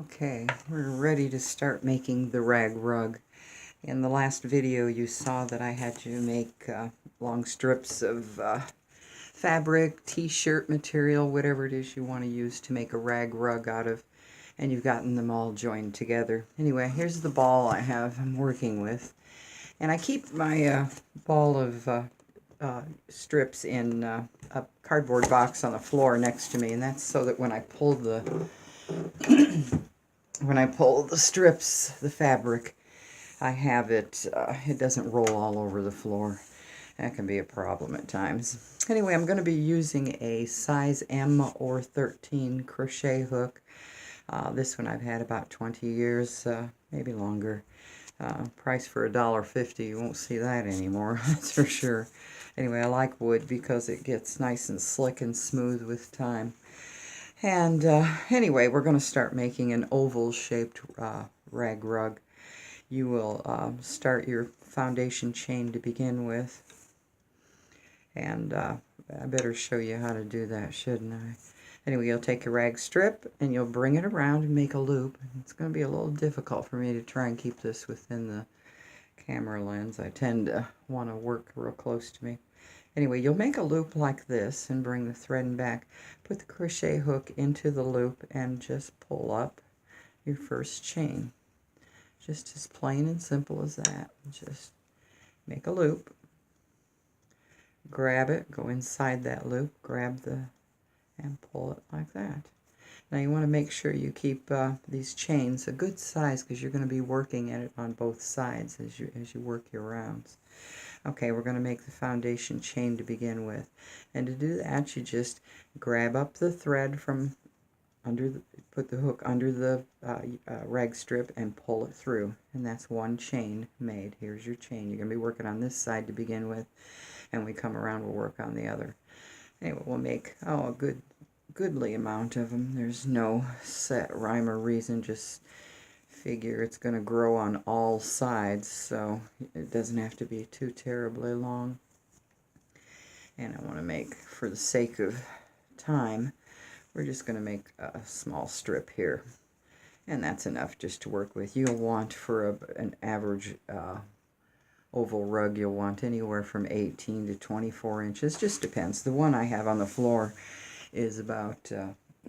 Okay, we're ready to start making the rag rug. In the last video you saw that I had to make long strips of fabric, t-shirt material, whatever it is you want to use to make a rag rug out of, and you've gotten them all joined together. Anyway, here's the ball I'm working with, and I keep my ball of strips in a cardboard box on the floor next to me, and that's so that when I pull the strips, the fabric, I have it, it doesn't roll all over the floor. That can be a problem at times. Anyway, I'm going to be using a size M or 13 crochet hook. This one I've had about 20 years, maybe longer. Price for $1.50. You won't see that anymore, that's for sure. Anyway, I like wood because it gets nice and slick and smooth with time. And anyway, we're going to start making an oval-shaped rag rug. You will start your foundation chain to begin with. And I better show you how to do that, shouldn't I? Anyway, you'll take your rag strip and you'll bring it around and make a loop. It's going to be a little difficult for me to try and keep this within the camera lens. I tend to want to work real close to me. Anyway, you'll make a loop like this and bring the thread back. Put the crochet hook into the loop and just pull up your first chain. Just as plain and simple as that. Just make a loop. Grab it, go inside that loop, and pull it like that. Now you want to make sure you keep these chains a good size because you're going to be working at it on both sides as you work your rounds. Okay, we're going to make the foundation chain to begin with. And to do that, you just grab up the thread from put the hook under the rag strip and pull it through. And that's one chain made. Here's your chain. You're going to be working on this side to begin with. And we come around, we'll work on the other. Anyway, we'll make, a goodly amount of them. There's no set rhyme or reason, just figure it's going to grow on all sides, so it doesn't have to be too terribly long. And I want to make, for the sake of time, we're just going to make a small strip here. And that's enough just to work with. You'll want, for an average oval rug, you'll want anywhere from 18 to 24 inches. Just depends. The one I have on the floor is about,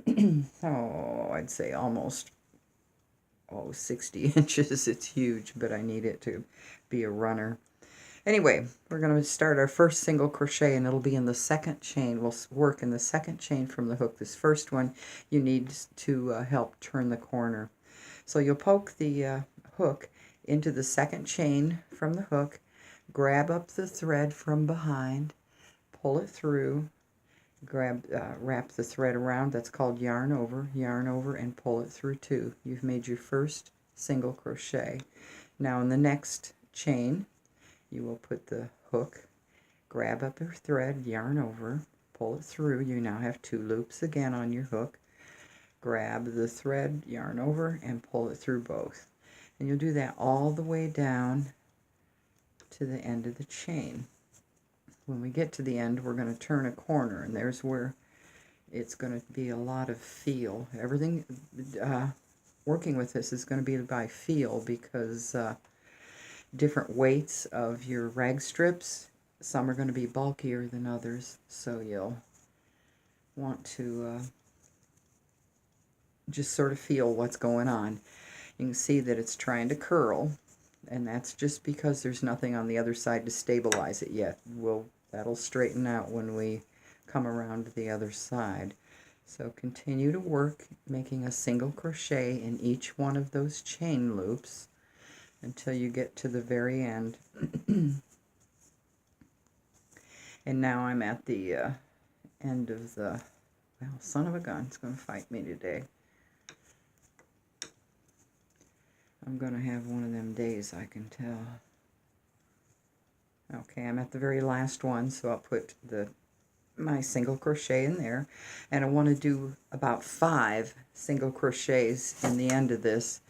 I'd say almost 60 inches. It's huge, but I need it to be a runner. Anyway, we're going to start our first single crochet, and it'll be in the second chain. We'll work in the second chain from the hook. This first one, you need to help turn the corner. So you'll poke the hook into the second chain from the hook, grab up the thread from behind, pull it through, wrap the thread around. That's called yarn over, and pull it through too. You've made your first single crochet. Now in the next chain, you will put the hook, grab up your thread, yarn over, pull it through. You now have 2 loops again on your hook. Grab the thread, yarn over, and pull it through both. And you'll do that all the way down to the end of the chain. When we get to the end, we're going to turn a corner, and there's where it's going to be a lot of feel. Everything working with this is going to be by feel, because different weights of your rag strips, some are going to be bulkier than others, so you'll want to just sort of feel what's going on. You can see that it's trying to curl, and that's just because there's nothing on the other side to stabilize it yet. That'll straighten out when we come around to the other side. So continue to work, making a single crochet in each one of those chain loops until you get to the very end. And now I'm at the end of the, well, son of a gun, it's going to fight me today. I'm going to have one of them days, I can tell. Okay, I'm at the very last one, so I'll put my single crochet in there. And I want to do about 5 single crochets in the end of this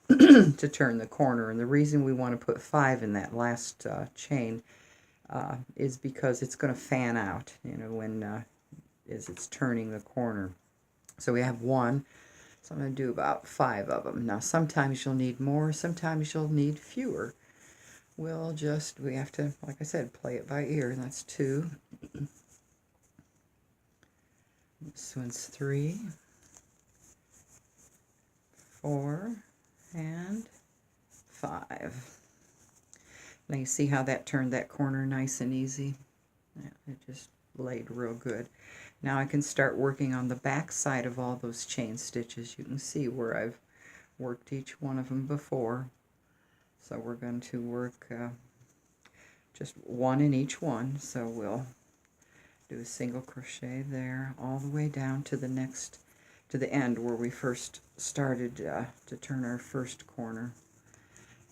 to turn the corner. And the reason we want to put 5 in that last chain is because it's going to fan out, when as it's turning the corner. So we have 1, So I'm going to do about 5 of them. Now sometimes you'll need more, sometimes you'll need fewer. We have to, like I said, play it by ear. That's 2. This one's 3, 4, and 5. Now you see how that turned that corner nice and easy? Yeah, it just laid real good. Now I can start working on the back side of all those chain stitches. You can see where I've worked each one of them before. So we're going to work just 1 in each one. So we'll do a single crochet there all the way down to the end where we first started to turn our first corner.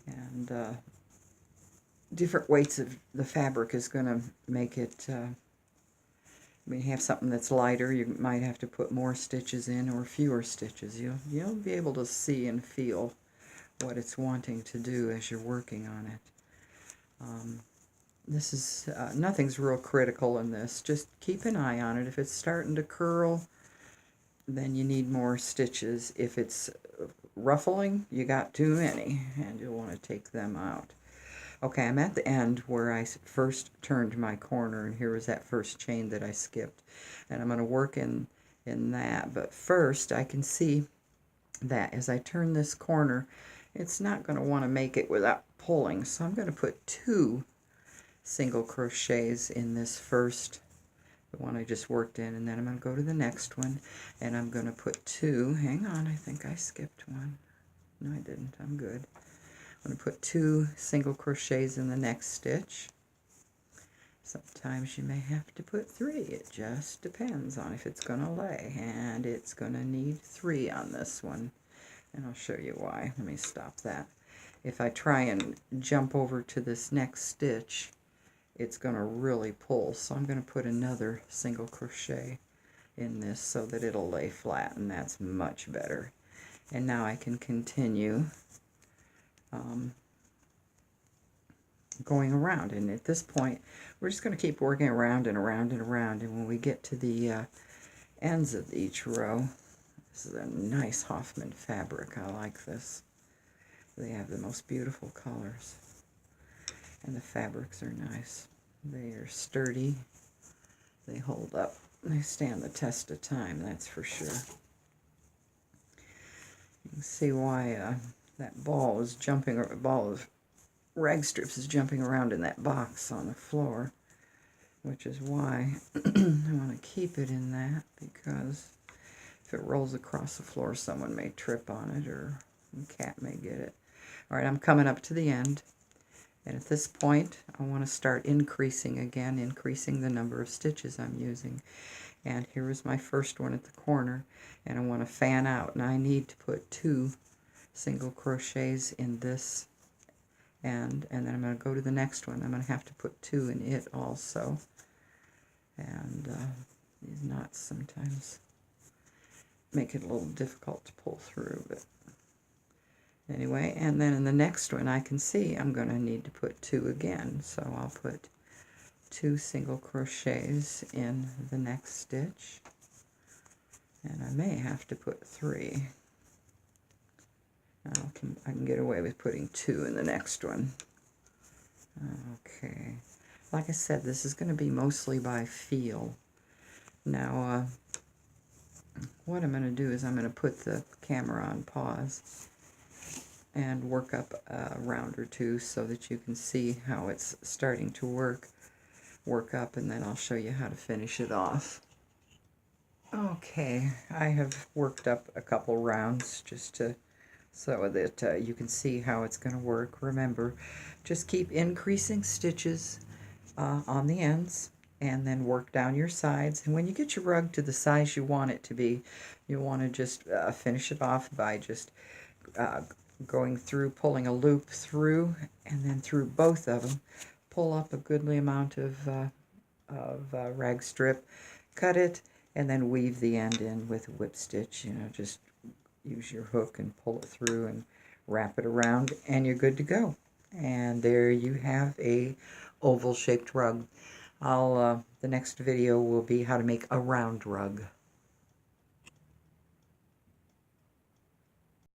And different weights of the fabric is going to make it, when you have something that's lighter, you might have to put more stitches in or fewer stitches. You'll be able to see and feel what it's wanting to do as you're working on it. This is, nothing's real critical in this. Just keep an eye on it. If it's starting to curl, then you need more stitches. If it's ruffling, you got too many, and you'll want to take them out. Okay, I'm at the end where I first turned my corner, and here was that first chain that I skipped. And I'm going to work in that. But first, I can see that as I turn this corner, it's not going to want to make it without pulling. So I'm going to put 2 single crochets in this first, the one I just worked in, and then I'm going to go to the next one, and I'm going to put 2. Hang on, I think I skipped one. No, I didn't. I'm good. I'm going to put 2 single crochets in the next stitch. Sometimes you may have to put 3. It just depends on if it's going to lay. And it's going to need 3 on this one. And I'll show you why. Let me stop that. If I try and jump over to this next stitch, it's going to really pull. So I'm going to put another single crochet in this so that it'll lay flat. And that's much better. And now I can continue going around, and at this point we're just going to keep working around and around and around, and when we get to the ends of each row, this is a nice Hoffman fabric. I like this. They have the most beautiful colors, and the fabrics are nice. They are sturdy, they hold up, they stand the test of time, that's for sure. You can see why that ball is jumping, or a ball of rag strips is jumping around in that box on the floor, which is why I want to keep it in that, because if it rolls across the floor, someone may trip on it, or a cat may get it. All right, I'm coming up to the end, and at this point, I want to start increasing again, increasing the number of stitches I'm using. And here is my first one at the corner, and I want to fan out, and I need to put 2 single crochets in this end, and then I'm going to go to the next one. I'm going to have to put 2 in it also, and these knots sometimes make it a little difficult to pull through, but anyway. And then in the next one, I can see I'm going to need to put 2 again, so I'll put 2 single crochets in the next stitch, and I may have to put 3. I can get away with putting 2 in the next one. Okay. Like I said, this is going to be mostly by feel. Now, what I'm going to do is I'm going to put the camera on pause and work up a round or 2 so that you can see how it's starting to work up, and then I'll show you how to finish it off. Okay, I have worked up a couple rounds just to so that you can see how it's going to work. Remember, just keep increasing stitches on the ends, and then work down your sides. And when you get your rug to the size you want it to be, you want to just finish it off by just going through, pulling a loop through, and then through both of them. Pull up a goodly amount of rag strip, cut it, and then weave the end in with a whip stitch. You know, just use your hook and pull it through and wrap it around, and you're good to go. And there you have a oval shaped rug. The next video will be how to make a round rug.